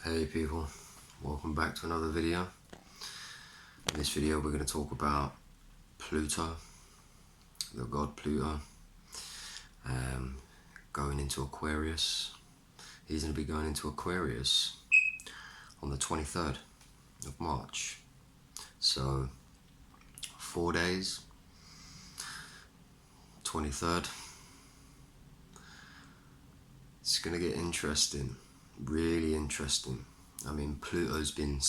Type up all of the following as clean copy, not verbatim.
Hey people, welcome back to another video. In this video we're going to talk about Pluto, the god Pluto, going into Aquarius. He's going to be going into Aquarius on the 23rd of March. So 4 days, 23rd. It's going to get interesting, really interesting. I mean, Pluto's been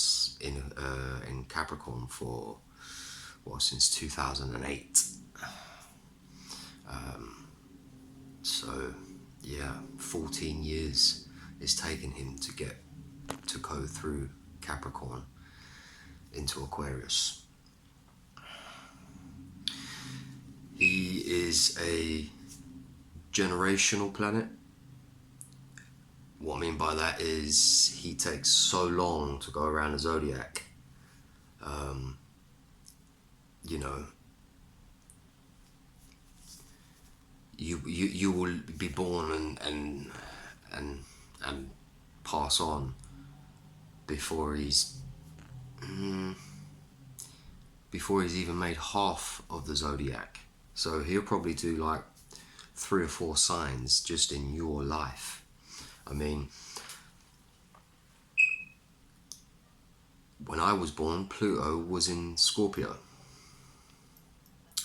in Capricorn for, since 2008. So, yeah, 14 years it's taken him to go through Capricorn into Aquarius. He is a generational planet. What I mean by that is he takes so long to go around the zodiac. You know, you will be born and pass on before he's even made half of the zodiac. So he'll probably do like 3 or 4 signs just in your life. I mean, when I was born, Pluto was in Scorpio.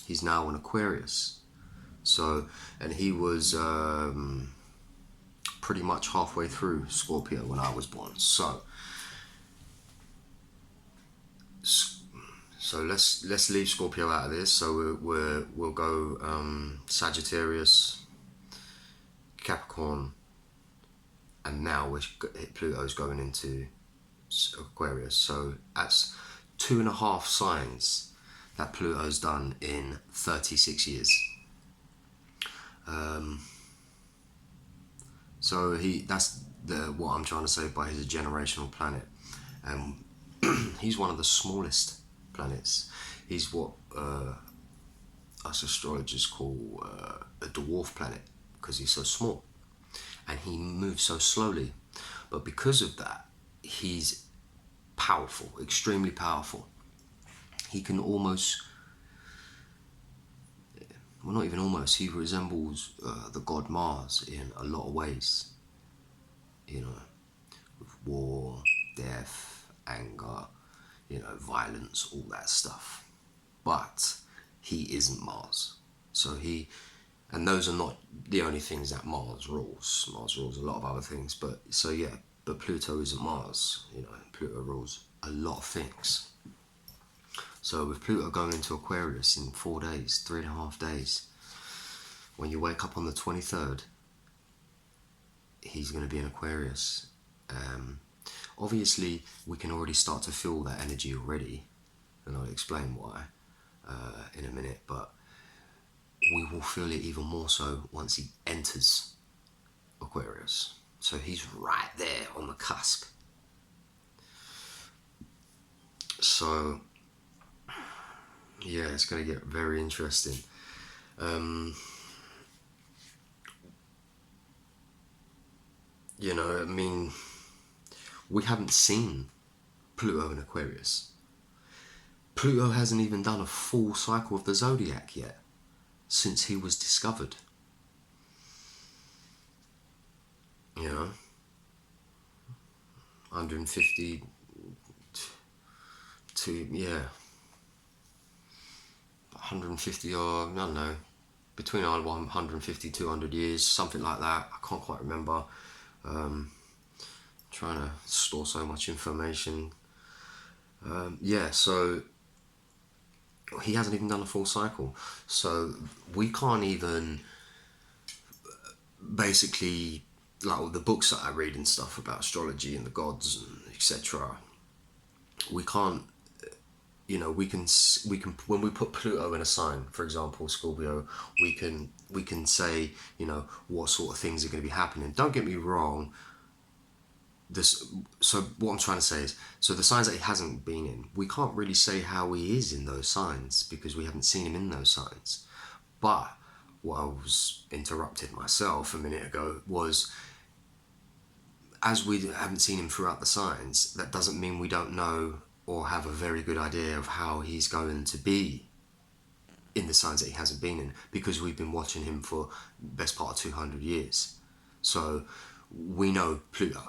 He's now in Aquarius. So, and he was pretty much halfway through Scorpio when I was born. So let's leave Scorpio out of this. So we'll go Sagittarius, Capricorn, and now Pluto's going into Aquarius. So that's 2.5 signs that Pluto's done in 36 years. So that's what I'm trying to say by he's a generational planet. He's one of the smallest planets. He's what us astrologers call a dwarf planet, because he's so small and he moves so slowly. But because of that, he's powerful, extremely powerful. He can almost, well, not even almost, he resembles the god Mars in a lot of ways. You know, with war, death, anger, violence, all that stuff. But he isn't Mars. So and those are not the only things that Mars rules. Mars rules a lot of other things, but Pluto isn't Mars. Pluto rules a lot of things. So with Pluto going into Aquarius in 4 days, 3.5 days, when you wake up on the 23rd, he's going to be in Aquarius. Obviously, we can already start to feel that energy already, and I'll explain why in a minute, but we will feel it even more so once he enters Aquarius. So he's right there on the cusp. So yeah, it's going to get very interesting. I mean, we haven't seen Pluto in Aquarius. Pluto hasn't even done a full cycle of the zodiac yet since he was discovered. 150 to 150, or I don't know, between 150 200 years, something like that. I can't quite remember. Trying to store so much information. So he hasn't even done a full cycle. So we can't even, basically, like all the books that I read and stuff about astrology and the gods and etc. We can't, we can when we put Pluto in a sign, for example Scorpio, we can say what sort of things are going to be happening. Don't get me wrong. So what I'm trying to say is, so the signs that he hasn't been in, we can't really say how he is in those signs because we haven't seen him in those signs. But what I was interrupted myself a minute ago was as we haven't seen him throughout the signs, that doesn't mean we don't know or have a very good idea of how he's going to be in the signs that he hasn't been in, because we've been watching him for the best part of 200 years. So we know Pluto.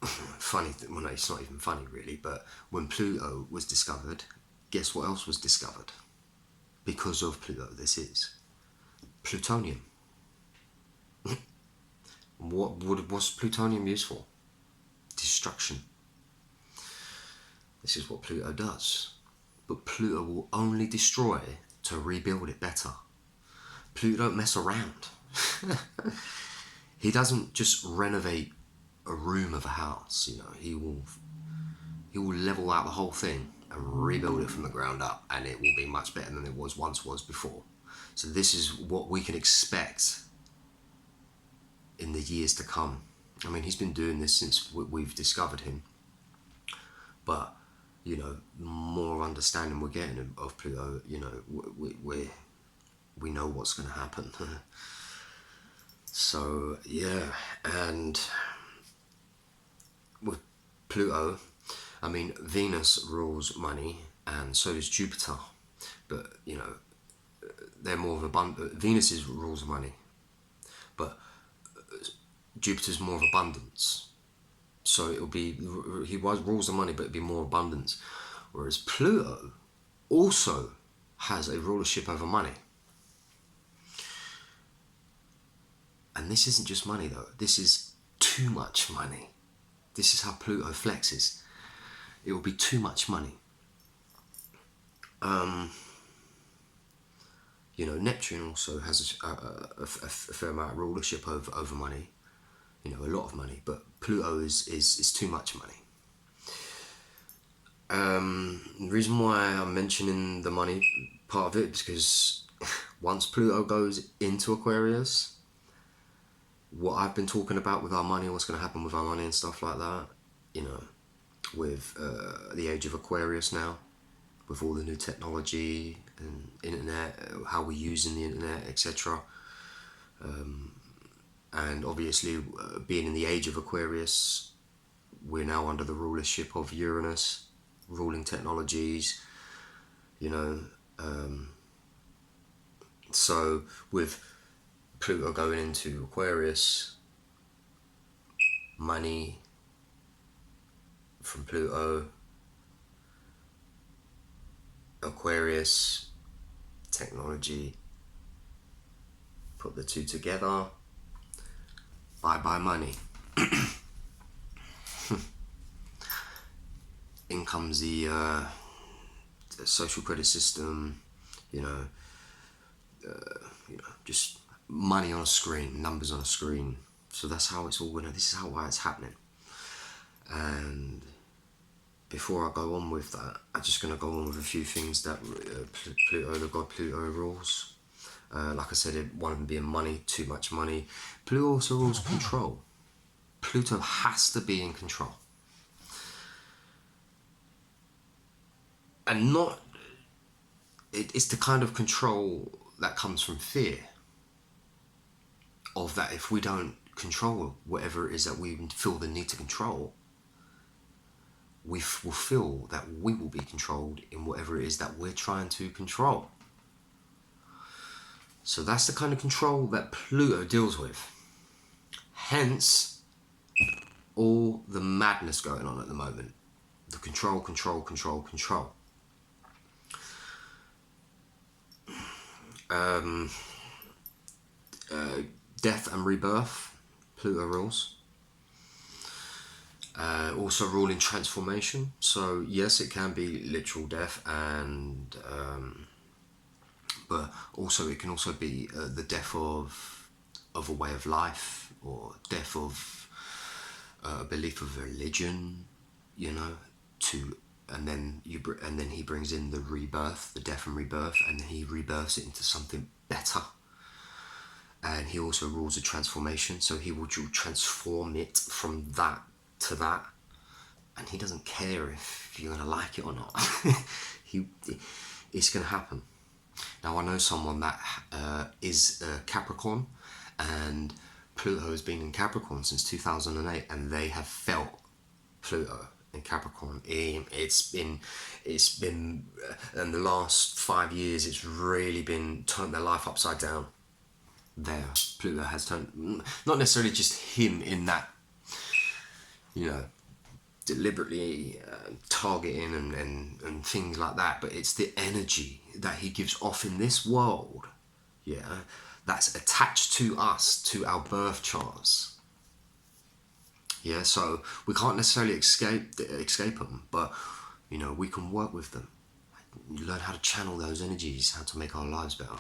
Funny, well, no, it's not even funny really, but when Pluto was discovered, guess what else was discovered? Because of Pluto, this is plutonium. What's plutonium used for? Destruction. This is what Pluto does. But Pluto will only destroy to rebuild it better. Pluto don't mess around. He doesn't just renovate a room of a house, you know. He will level out the whole thing and rebuild it from the ground up, and it will be much better than it was before. So this is what we can expect in the years to come. I mean, he's been doing this since we've discovered him, but you know, more understanding we're getting of Pluto, you know, we know what's going to happen. So yeah, and with Pluto, I mean, Venus rules money, and so does Jupiter, but you know, they're more of abundant. Venus rules money, but Jupiter's more of abundance. So it'll be, he rules the money, but it'll be more abundance. Whereas Pluto also has a rulership over money. And this isn't just money though, this is too much money. This is how Pluto flexes. It will be too much money. You know, Neptune also has a fair amount of rulership over money. You know, a lot of money, but Pluto is too much money. The reason why I'm mentioning the money part of it is because once Pluto goes into Aquarius, what I've been talking about with our money, what's going to happen with our money and stuff like that, you know, with the age of Aquarius now, with all the new technology and internet, how we're using the internet, etc. And obviously, being in the age of Aquarius, we're now under the rulership of Uranus, ruling technologies, you know. So with Pluto going into Aquarius, money from Pluto, Aquarius, technology, put the two together, bye money. In comes the social credit system, you know, just money on a screen, numbers on a screen. So that's how it's all gonna. This is why it's happening. And before I go on with that, I'm just gonna go on with a few things that Pluto, the god Pluto, rules. Like I said, one of them being money, too much money. Pluto also rules control. Pluto has to be in control. And not, it's the kind of control that comes from fear. Of that, if we don't control whatever it is that we feel the need to control, we will feel that we will be controlled in whatever it is that we're trying to control. So that's the kind of control that Pluto deals with. Hence, all the madness going on at the moment. The control. Death and rebirth, Pluto rules. Also ruling transformation. So yes, it can be literal death, and but also it can also be the death of a way of life, or death of a belief of religion, you know, and then he brings in the rebirth, the death and rebirth, and then he rebirths it into something better. And he also rules a transformation, so he will transform it from that to that, and he doesn't care if you're gonna like it or not. It's gonna happen. Now I know someone that is a Capricorn, and Pluto has been in Capricorn since 2008, and they have felt Pluto in Capricorn. It's been in the last 5 years, it's really been turned their life upside down. There, Pluto has turned, not necessarily just him in that, deliberately targeting and things like that, but it's the energy that he gives off in this world, that's attached to us, to our birth charts. So we can't necessarily escape them, but we can work with them. Learn how to channel those energies, how to make our lives better.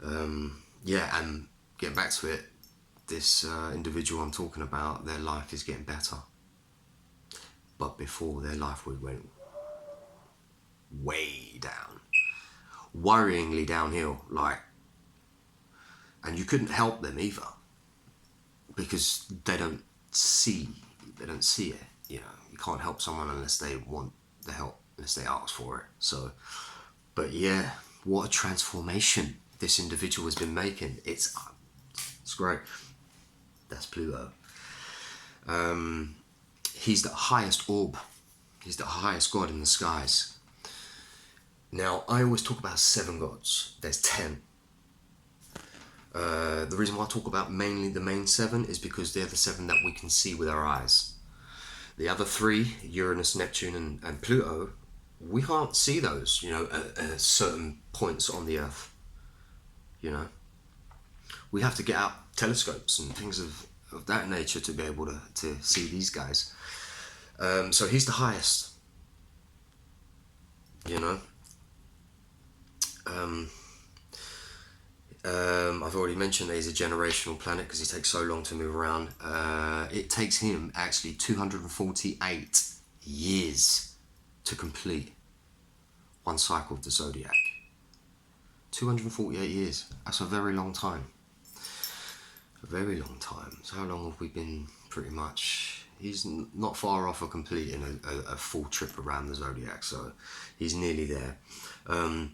And get back to it. This individual I'm talking about, their life is getting better, but before, their life went way down, worryingly downhill. And you couldn't help them either, because they don't see it. You can't help someone unless they want the help, unless they ask for it. So, but what a transformation this individual has been making. It's great. That's Pluto. He's the highest orb. He's the highest god in the skies. Now, I always talk about 7 gods. There's 10. The reason why I talk about mainly the main 7 is because they're the 7 that we can see with our eyes. The other 3, Uranus, Neptune, and Pluto, we can't see those, at certain points on the Earth. We have to get out telescopes and things of that nature to be able to see these guys. So he's the highest. I've already mentioned that he's a generational planet because he takes so long to move around. It takes him actually 248 years to complete one cycle of the zodiac. 248 years. That's a very long time. A very long time. So how long have we been, pretty much? He's not far off of completing a full trip around the zodiac, so he's nearly there. And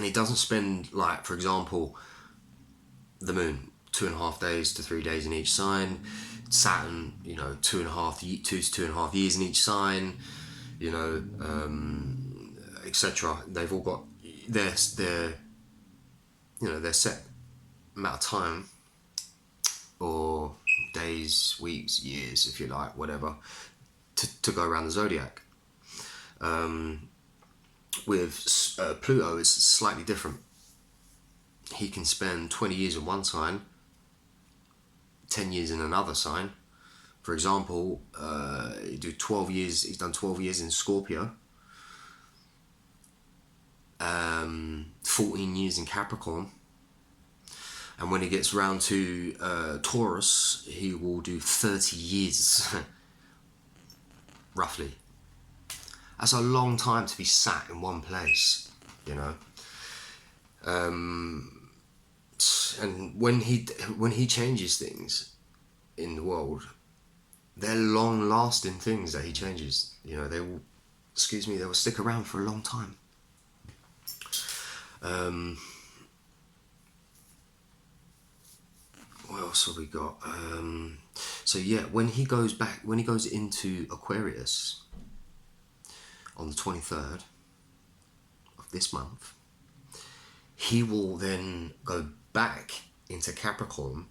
he doesn't spend, for example, the moon, 2.5 days to 3 days in each sign. Saturn, 2.5 to 2.5 years in each sign, etc. They've all got their set amount of time, or days, weeks, years, if you like, whatever, to go around the zodiac. With Pluto, it's slightly different. He can spend 20 years in one sign, 10 years in another sign. For example, he's done 12 years in Scorpio, 14 years in Capricorn, and when he gets round to Taurus, he will do 30 years, roughly. That's a long time to be sat in one place, and when he changes things in the world, they're long-lasting things that he changes. They will stick around for a long time. What else have we got? When he goes into Aquarius on the 23rd of this month, he will then go back into Capricorn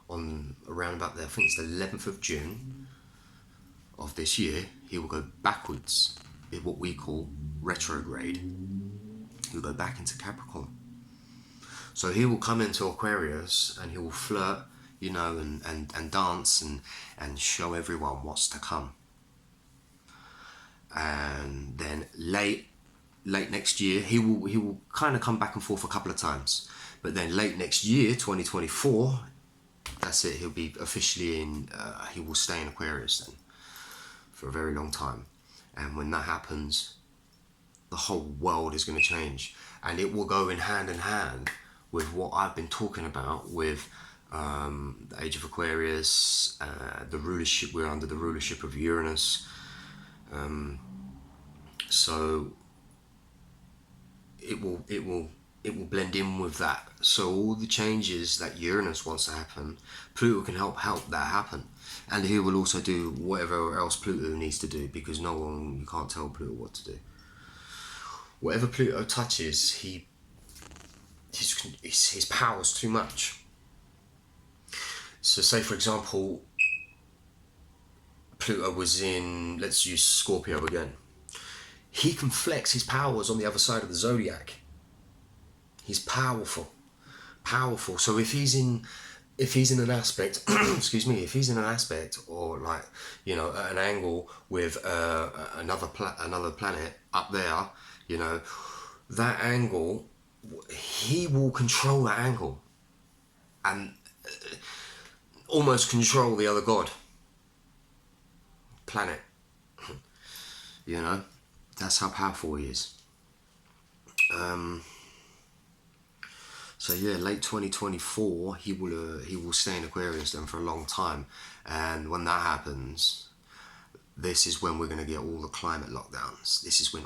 on around about I think it's the 11th of June of this year. He will go backwards in what we call retrograde. He'll go back into Capricorn. So he will come into Aquarius and he will flirt, and dance and show everyone what's to come. And then late next year, he will kind of come back and forth a couple of times. But then late next year, 2024, that's it. He'll be officially he will stay in Aquarius then for a very long time. And when that happens, the whole world is going to change. And it will go in hand with what I've been talking about with the age of Aquarius, the rulership. We're under the rulership of Uranus. So it will it will blend in with that. So all the changes that Uranus wants to happen, Pluto can help that happen. And he will also do whatever else Pluto needs to do, because you can't tell Pluto what to do. Whatever Pluto touches, his power's too much. So say for example, Pluto was in, let's use Scorpio again. He can flex his powers on the other side of the zodiac. He's powerful. So if he's in an aspect, excuse me, if he's in an aspect, or like, you know, at an angle with another planet up there, you know, that angle, he will control that angle and almost control the other god planet. You know, that's how powerful he is. So yeah, late 2024, he will stay in Aquarius then for a long time, and when that happens, this is when we're going to get all the climate lockdowns. This is when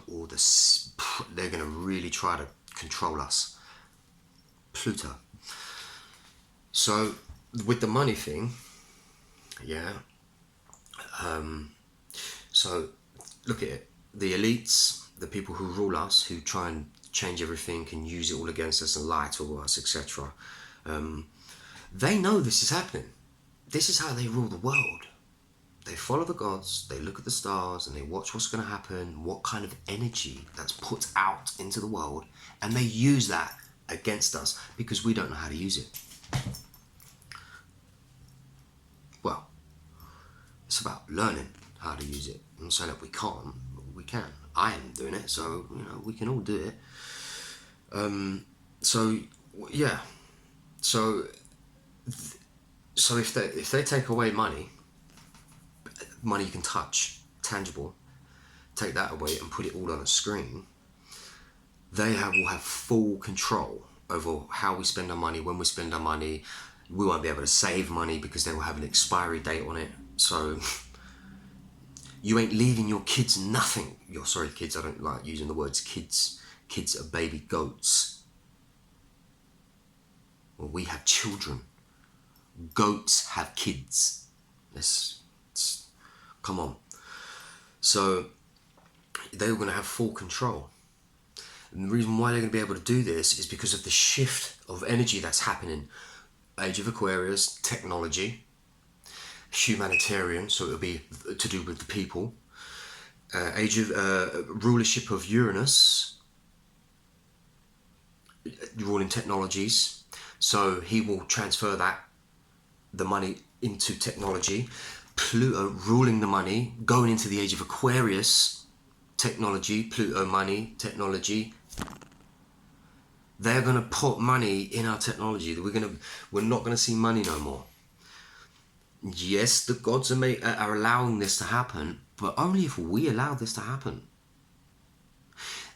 they're going to really try to control us. Pluto. So with the money thing, yeah. So look at it. The elites, the people who rule us, who try and change everything and use it all against us and lie to us, etc. They know this is happening. This is how they rule the world. They follow the gods, they look at the stars, and they watch what's going to happen, what kind of energy that's put out into the world, and they use that against us because we don't know how to use it. Well, it's about learning how to use it. I'm saying that we can't, but we can. I am doing it, so you know we can all do it. So yeah, so if they take away money you can touch, tangible, take that away and put it all on a screen, will have full control over how we spend our money, when we spend our money. We won't be able to save money because they will have an expiry date on it. So you ain't leaving your kids nothing. Sorry, kids, I don't like using the words kids. Kids are baby goats. Well, we have children. Goats have kids. Come on. So they're going to have full control. And the reason why they're going to be able to do this is because of the shift of energy that's happening. Age of Aquarius, technology, humanitarian, so it'll be to do with the people. Age of rulership of Uranus, ruling technologies. So he will transfer the money into technology. Pluto ruling the money, going into the age of Aquarius, technology, Pluto money, technology. They're going to put money in our technology. We're not going to see money no more. Yes, the gods are allowing this to happen, but only if we allow this to happen.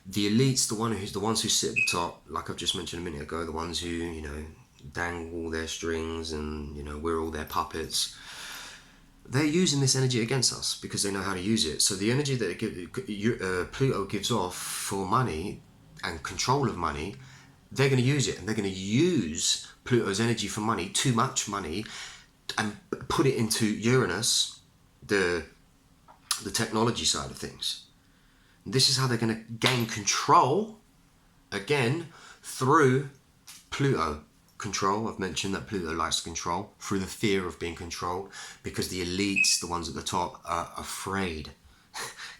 The elites, the ones who sit at the top, like I've just mentioned a minute ago, the ones who, you know, dangle their strings and, you know, we're all their puppets. They're using this energy against us because they know how to use it. So the energy that Pluto gives off for money and control of money, they're going to use it, and they're going to use Pluto's energy for money, too much money, and put it into Uranus, the technology side of things. And this is how they're going to gain control, again, through Pluto. Control. I've mentioned that Pluto likes to control through the fear of being controlled, because the elites, the ones at the top, are afraid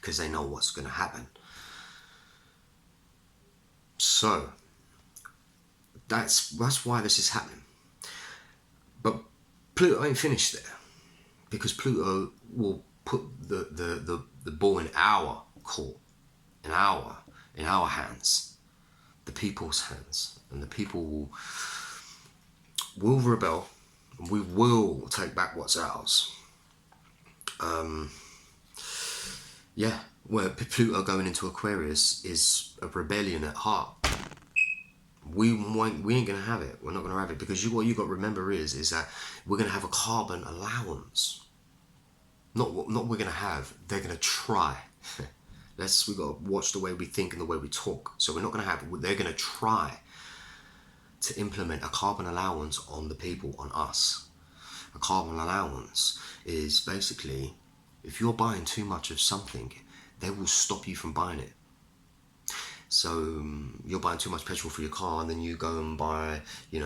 because they know what's going to happen. So that's why this is happening. But Pluto ain't finished there, because Pluto will put the ball in our court, in our hands, the people's hands, and the people will rebel, and we will take back what's ours. Where Pluto going into Aquarius is a rebellion at heart. We ain't gonna have it. We're not gonna have it, because what you got to remember is that we're gonna have a carbon allowance. Not we're gonna have. They're gonna try. We got to watch the way we think and the way we talk. So we're not gonna have. They're gonna try to implement a carbon allowance on the people, on us. A carbon allowance is basically, if you're buying too much of something, they will stop you from buying it. So you're buying too much petrol for your car, and then you go and buy,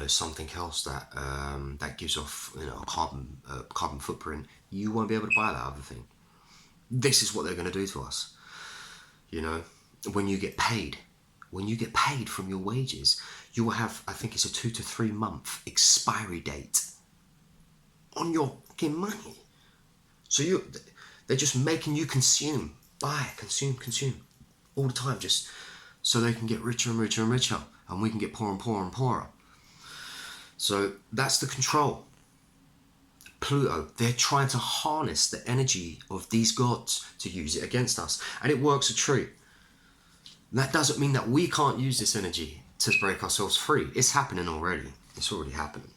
something else that that gives off, a carbon footprint. You won't be able to buy that other thing. This is what they're going to do to us. When you get paid from your wages, you will have, I think it's a 2 to 3 month expiry date on your fucking money. So they're just making you consume, buy, consume all the time, just so they can get richer and richer and richer, and we can get poorer and poorer and poorer. So that's the control. Pluto, they're trying to harness the energy of these gods to use it against us, and it works a treat. That doesn't mean that we can't use this energy to break ourselves free. It's happening already. It's already happening.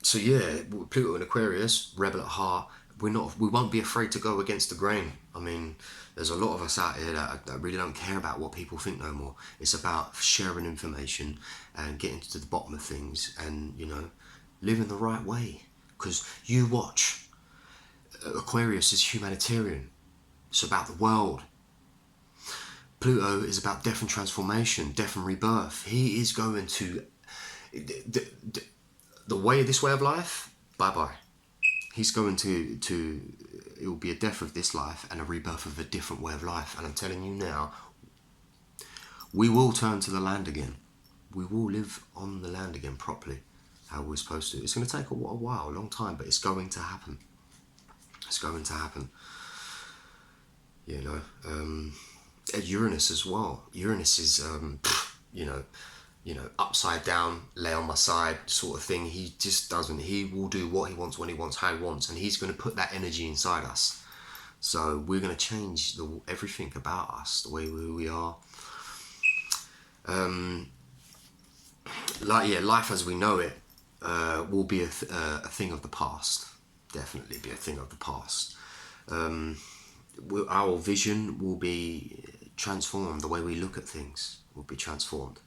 So yeah, Pluto in Aquarius, rebel at heart. We won't be afraid to go against the grain. I mean, there's a lot of us out here that really don't care about what people think no more. It's about sharing information and getting to the bottom of things, and living the right way. Because you watch, Aquarius is humanitarian. It's about the world. Pluto is about death and transformation, death and rebirth. He is going to this way of life. Bye. He's going to it will be a death of this life and a rebirth of a different way of life. And I'm telling you now, we will turn to the land again. We will live on the land again properly, how we're supposed to. It's going to take a while, a long time, but it's going to happen. It's going to happen. Uranus as well. Uranus is, upside down, lay on my side sort of thing. He just doesn't. He will do what he wants, when he wants, how he wants, and he's going to put that energy inside us. So we're going to change everything about us, the way we are. Life as we know it will be a thing of the past. Definitely be a thing of the past. Our vision will be transformed. The way we look at things will be transformed.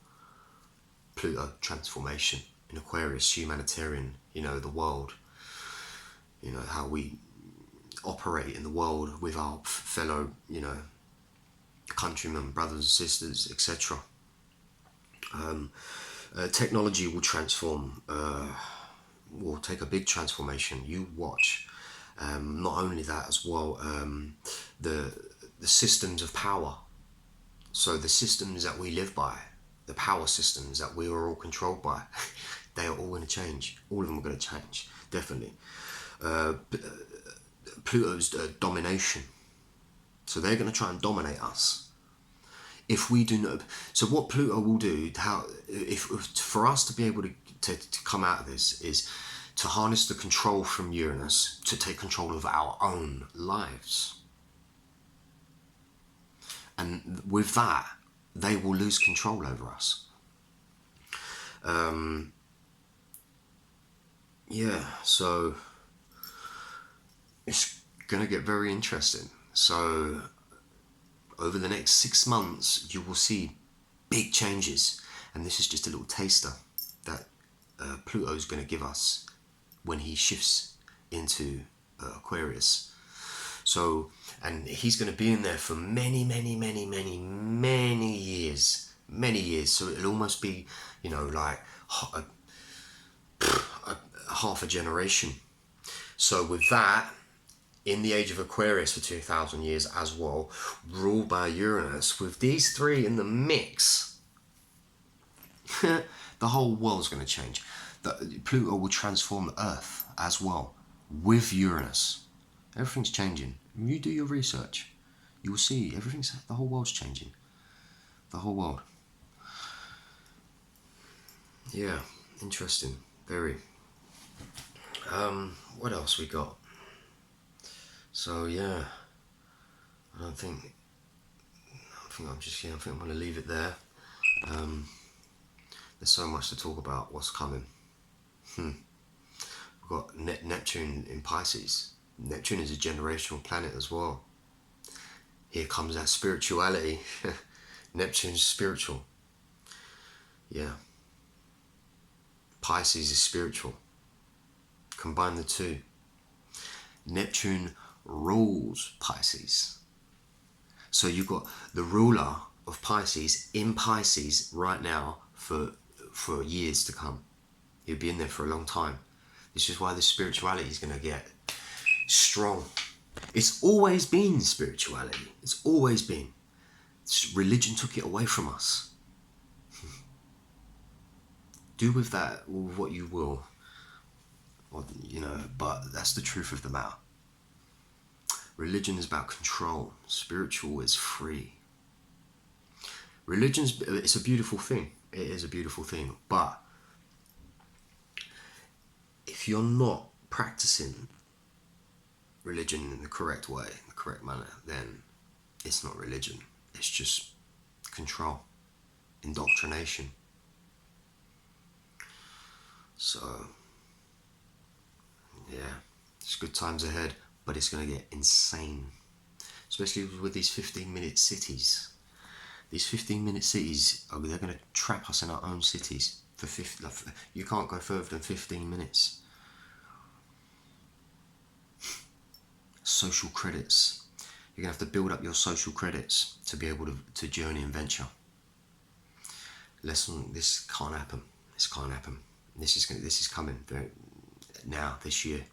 Pluto, transformation. In Aquarius, humanitarian, the world. How we operate in the world with our fellow, countrymen, brothers and sisters, etc. Technology will transform, will take a big transformation. You watch. Not only that as well, the systems of power. So the systems that we live by, the power systems that we are all controlled by, they are all going to change. All of them are going to change, definitely. Pluto's domination. So they're going to try and dominate us. If we do not, so what Pluto will do, for us to be able to come out of this, is to harness the control from Uranus to take control of our own lives. And with that, they will lose control over us. So it's going to get very interesting. So over the next 6 months, you will see big changes. And this is just a little taster that Pluto is going to give us when he shifts into Aquarius. So, and he's going to be in there for many years. So it'll almost be, like half a generation. So with that, in the age of Aquarius for 2,000 years as well, ruled by Uranus, with these three in the mix, the whole world's going to change. Pluto will transform the Earth as well with Uranus. Everything's changing. When you do your research, you will see the whole world's changing. The whole world. Yeah, interesting. Very. What else we got? So yeah, I think I'm going to leave it there. There's so much to talk about. What's coming? We've got Neptune in Pisces. Neptune is a generational planet as well. Here comes that spirituality. Neptune's spiritual. Yeah. Pisces is spiritual. Combine the two. Neptune rules Pisces. So you've got the ruler of Pisces in Pisces right now for years to come. He'll be in there for a long time. This is why the spirituality is going to get strong. It's always been spirituality. It's always been. Religion took it away from us. Do with that what you will. Or, but that's the truth of the matter. Religion is about control. Spiritual is free. It's a beautiful thing. It is a beautiful thing. But if you're not practicing religion in the correct way, in the correct manner, then it's not religion. It's just control, indoctrination. So, yeah, it's good times ahead, but it's going to get insane. Especially with these 15-minute cities. These 15-minute cities, they're going to trap us in our own cities. You can't go further than 15 minutes. Social credits. You're going to have to build up your social credits to be able to journey and venture. Listen, this can't happen. This can't happen. This is coming now, this year.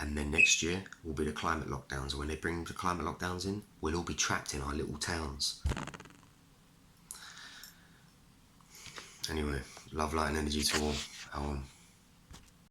And then next year will be the climate lockdowns. When they bring the climate lockdowns in, we'll all be trapped in our little towns. Anyway, love, light and energy to all.